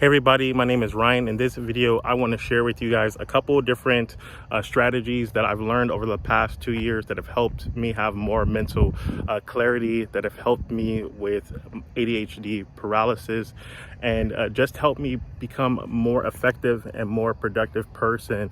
Hey everybody, my name is Ryan. In this video, I want to share with you guys a couple different strategies that I've learned over the past 2 years that have helped me have more mental clarity, that have helped me with ADHD, paralysis, and just helped me become more effective and more productive person,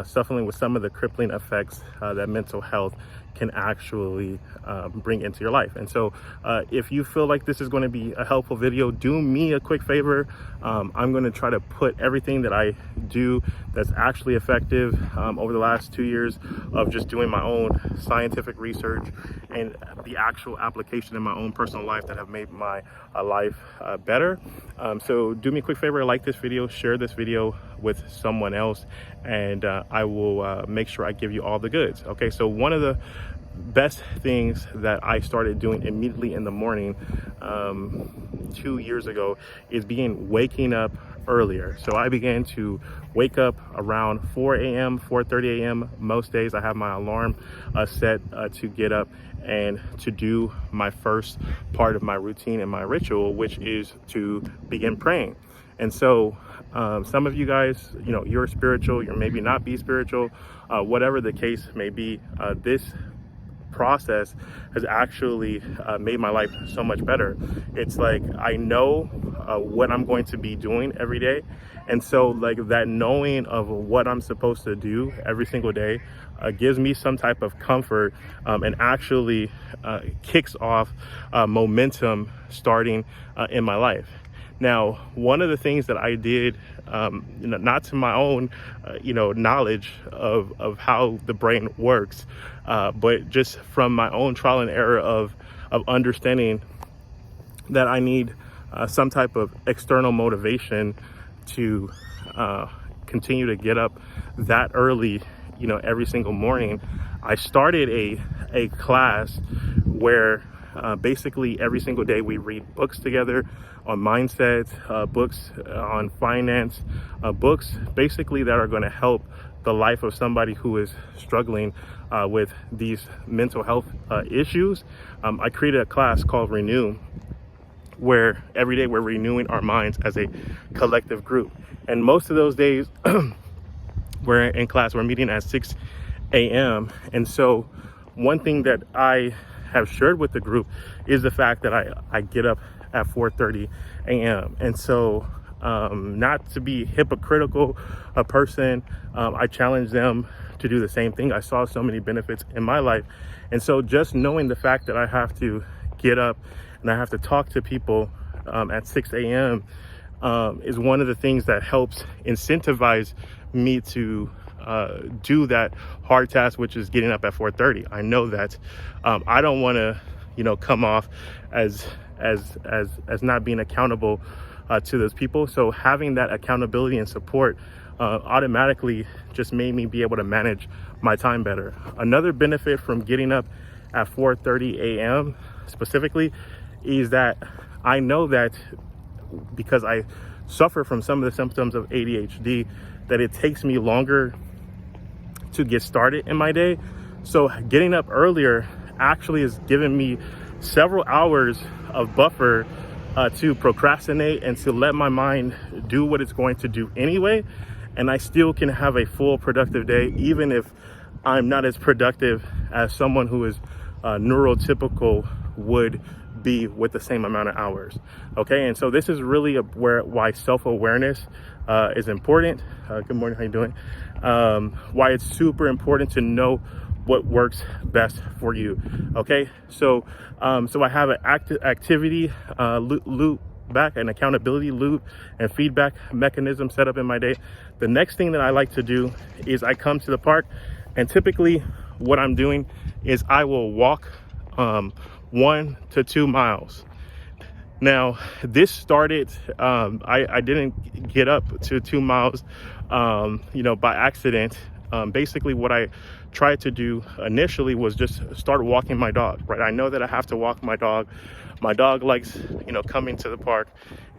suffering with some of the crippling effects that mental health can actually bring into your life. And so if you feel like this is going to be a helpful video, do me a quick favor. I'm going to try to put everything that I do that's actually effective over the last 2 years of just doing my own scientific research and the actual application in my own personal life that have made my life better. So do me a quick favor, like this video, share this video with someone else, and I will make sure I give you all the goods. Okay, so one of the best things that I started doing immediately in the morning 2 years ago is waking up earlier. So I began to wake up around 4 a.m., 4:30 a.m. Most days I have my alarm set to get up and to do my first part of my routine and my ritual, which is to begin praying. And so some of you guys, you're spiritual, you're maybe not be spiritual, whatever the case may be, this process has actually made my life so much better. It's like I know what I'm going to be doing every day, and so like that knowing of what I'm supposed to do every single day gives me some type of comfort and actually kicks off momentum starting in my life. Now, one of the things that I did, not to my own, knowledge of how the brain works, but just from my own trial and error of understanding that I need some type of external motivation to continue to get up that early, every single morning. I started a class where basically every single day we read books together on mindset, books on finance, books basically that are going to help the life of somebody who is struggling with these mental health issues. I created a class called Renew, where every day we're renewing our minds as a collective group. And most of those days we're in class, we're meeting at 6 a.m. And so one thing that I have shared with the group is the fact that I get up at 4:30 a.m. And so not to be hypocritical a person, I challenge them to do the same thing. I saw so many benefits in my life. And so just knowing the fact that I have to get up and I have to talk to people at 6 a.m. Is one of the things that helps incentivize me to do that hard task, which is getting up at 4:30. I know that I don't want to, come off as not being accountable to those people. So having that accountability and support automatically just made me be able to manage my time better. Another benefit from getting up at 4:30 a.m. specifically is that I know that because I suffer from some of the symptoms of ADHD, that it takes me longer to get started in my day. So getting up earlier actually is giving me several hours of buffer to procrastinate and to let my mind do what it's going to do anyway. And I still can have a full productive day, even if I'm not as productive as someone who is neurotypical would be with the same amount of hours. Okay, and so this is really why self-awareness is important. Good morning, how you doing? Why it's super important to know what works best for you. Okay, so I have an activity loop back, an accountability loop and feedback mechanism set up in my day. The next thing that I like to do is I come to the park, and typically what I'm doing is I will walk 1 to 2 miles. Now, this started, I didn't get up to 2 miles, by accident. Basically what I tried to do initially was just start walking my dog, right? I know that I have to walk my dog. My dog likes, coming to the park.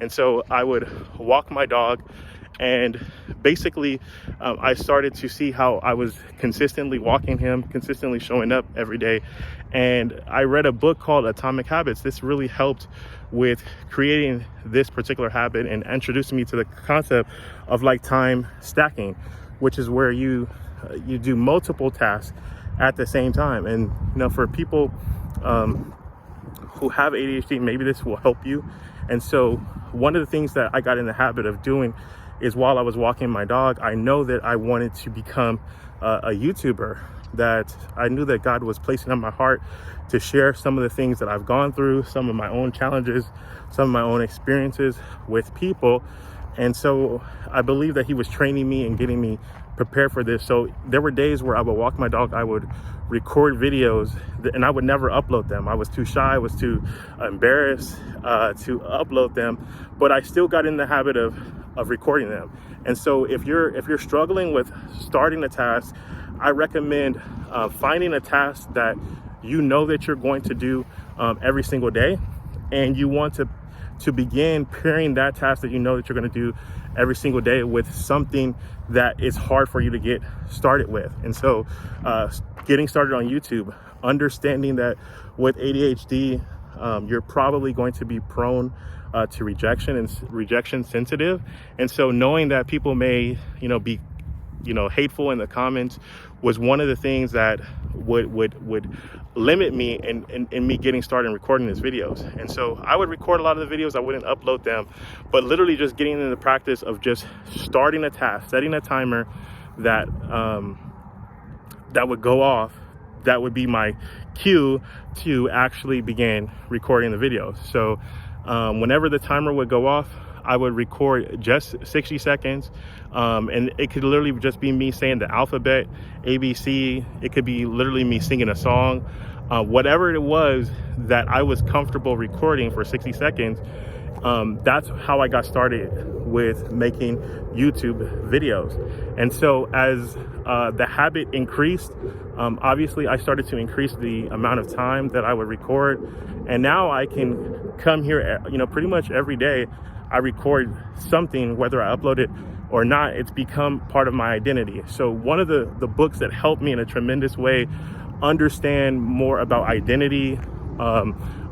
And so I would walk my dog, And basically, I started to see how I was consistently walking him, consistently showing up every day. And I read a book called Atomic Habits. This really helped with creating this particular habit and introducing me to the concept of like time stacking, which is where you do multiple tasks at the same time. And for people who have ADHD, maybe this will help you. And so one of the things that I got in the habit of doing is, while I was walking my dog, I know that I wanted to become a YouTuber, that I knew that God was placing on my heart to share some of the things that I've gone through, some of my own challenges, some of my own experiences with people. And so I believe that he was training me and getting me prepared for this. So there were days where I would walk my dog, I would record videos, and I would never upload them. I was too shy, I was too embarrassed to upload them, but I still got in the habit of recording them. And so if you're struggling with starting a task, I recommend finding a task that you know that you're going to do every single day, and you want to begin pairing that task that you know that you're going to do every single day with something that is hard for you to get started with. And so getting started on YouTube, understanding that with ADHD, you're probably going to be prone to rejection and rejection sensitive. And so knowing that people may, be, hateful in the comments was one of the things that would limit me in me getting started and recording these videos. And so I would record a lot of the videos, I wouldn't upload them, but literally just getting in the practice of just starting a task, setting a timer that that would go off, that would be my cue to actually begin recording the videos. So whenever the timer would go off, I would record just 60 seconds. And it could literally just be me saying the alphabet, ABC. It could be literally me singing a song. Whatever it was that I was comfortable recording for 60 seconds, that's how I got started with making YouTube videos. And so as the habit increased, obviously I started to increase the amount of time that I would record. And now I can come here, pretty much every day. I record something, whether I upload it or not. It's become part of my identity. So one of the books that helped me in a tremendous way understand more about identity,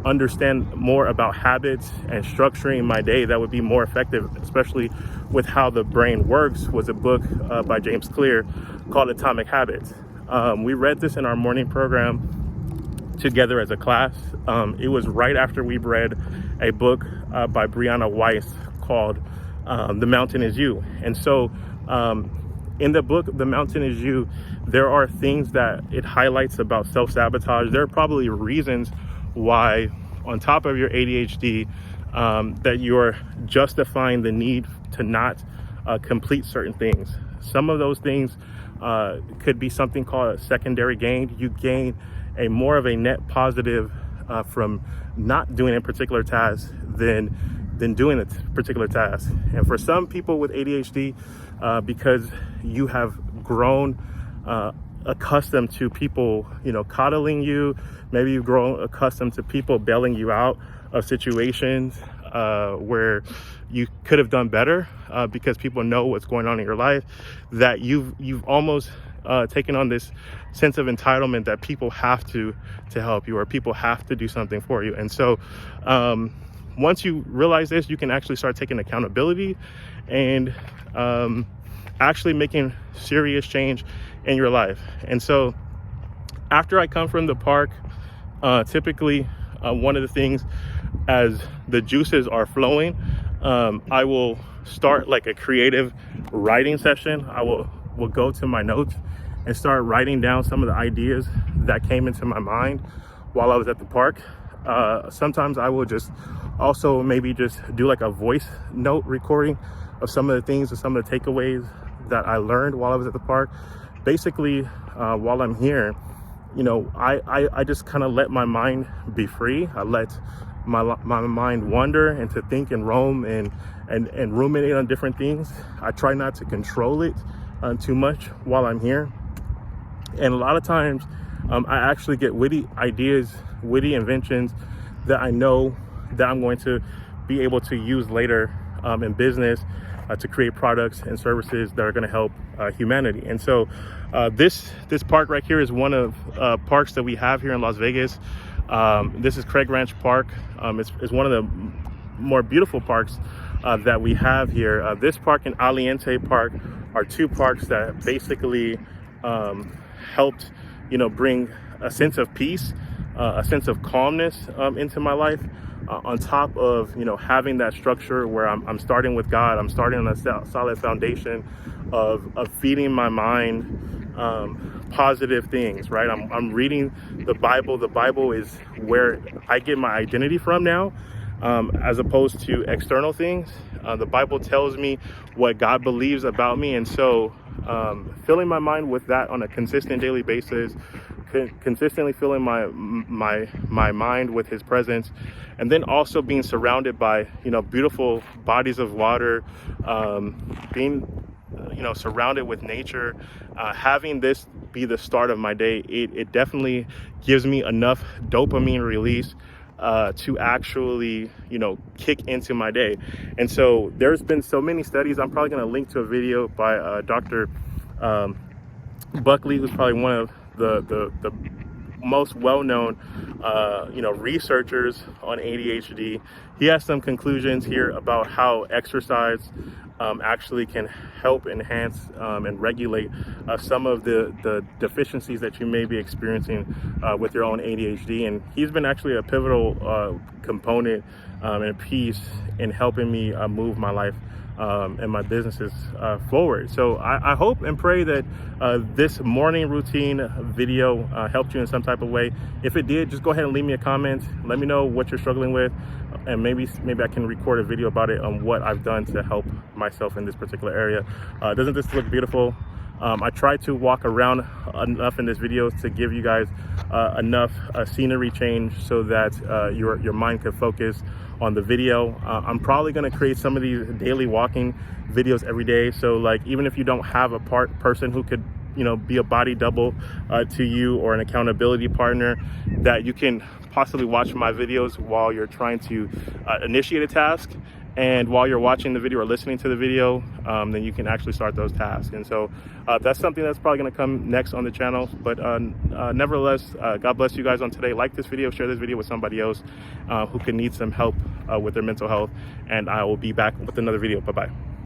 understand more about habits and structuring my day that would be more effective, especially with how the brain works, was a book by James Clear called Atomic Habits. We read this in our morning program together as a class. It was right after we read a book by Brianna Weiss called The Mountain Is You. And so in the book, The Mountain Is You, there are things that it highlights about self-sabotage. There are probably reasons why, on top of your ADHD, that you're justifying the need to not complete certain things. Some of those things could be something called a secondary gain. You gain a more of a net positive from not doing a particular task than doing a particular task. And for some people with ADHD, because you have grown accustomed to people, coddling you, maybe you've grown accustomed to people bailing you out of situations where you could have done better because people know what's going on in your life, that you've almost taken on this sense of entitlement that people have to help you, or people have to do something for you. And so once you realize this, you can actually start taking accountability and actually making serious change in your life. And so after I come from the park, typically one of the things, as the juices are flowing, I will start like a creative writing session. I will go to my notes and start writing down some of the ideas that came into my mind while I was at the park. Sometimes I will just also maybe just do like a voice note recording of some of the things and some of the takeaways that I learned while I was at the park. Basically, while I'm here, I just kind of let my mind be free. I let my mind wander and to think and roam and ruminate on different things. I try not to control it too much while I'm here. And a lot of times I actually get witty ideas, witty inventions that I know that I'm going to be able to use later in business to create products and services that are going to help humanity. And so this park right here is one of parks that we have here in Las Vegas. This is Craig Ranch Park. It's one of the more beautiful parks that we have here. This park and Aliente Park are two parks that basically helped, bring a sense of peace, a sense of calmness into my life. On top of having that structure where I'm starting with God, I'm starting on a solid foundation of feeding my mind positive things, right? I'm reading the Bible. The Bible is where I get my identity from now, as opposed to external things. The Bible tells me what God believes about me, and so filling my mind with that on a consistent daily basis, consistently filling my mind with His presence, and then also being surrounded by beautiful bodies of water, being surrounded with nature, having this be the start of my day, it definitely gives me enough dopamine release to actually kick into my day. And so there's been so many studies. I'm probably going to link to a video by Dr. Buckley, who's probably one of the most well-known researchers on ADHD. He has some conclusions here about how exercise actually can help enhance and regulate some of the deficiencies that you may be experiencing with your own ADHD. And he's been actually a pivotal component and piece in helping me move my life and my businesses forward. So I hope and pray that this morning routine video helped you in some type of way. If it did, just go ahead and leave me a comment. Let me know what you're struggling with, and maybe I can record a video about it on what I've done to help myself in this particular area. Doesn't this look beautiful? I tried to walk around enough in this video to give you guys enough scenery change so that your mind could focus on the video. I'm probably going to create some of these daily walking videos every day. So like, even if you don't have a person who could be a body double to you, or an accountability partner, that you can possibly watch my videos while you're trying to initiate a task. And while you're watching the video or listening to the video, then you can actually start those tasks. And so that's something that's probably going to come next on the channel. But nevertheless, God bless you guys on today. Like this video, share this video with somebody else who could need some help with their mental health. And I will be back with another video. Bye-bye.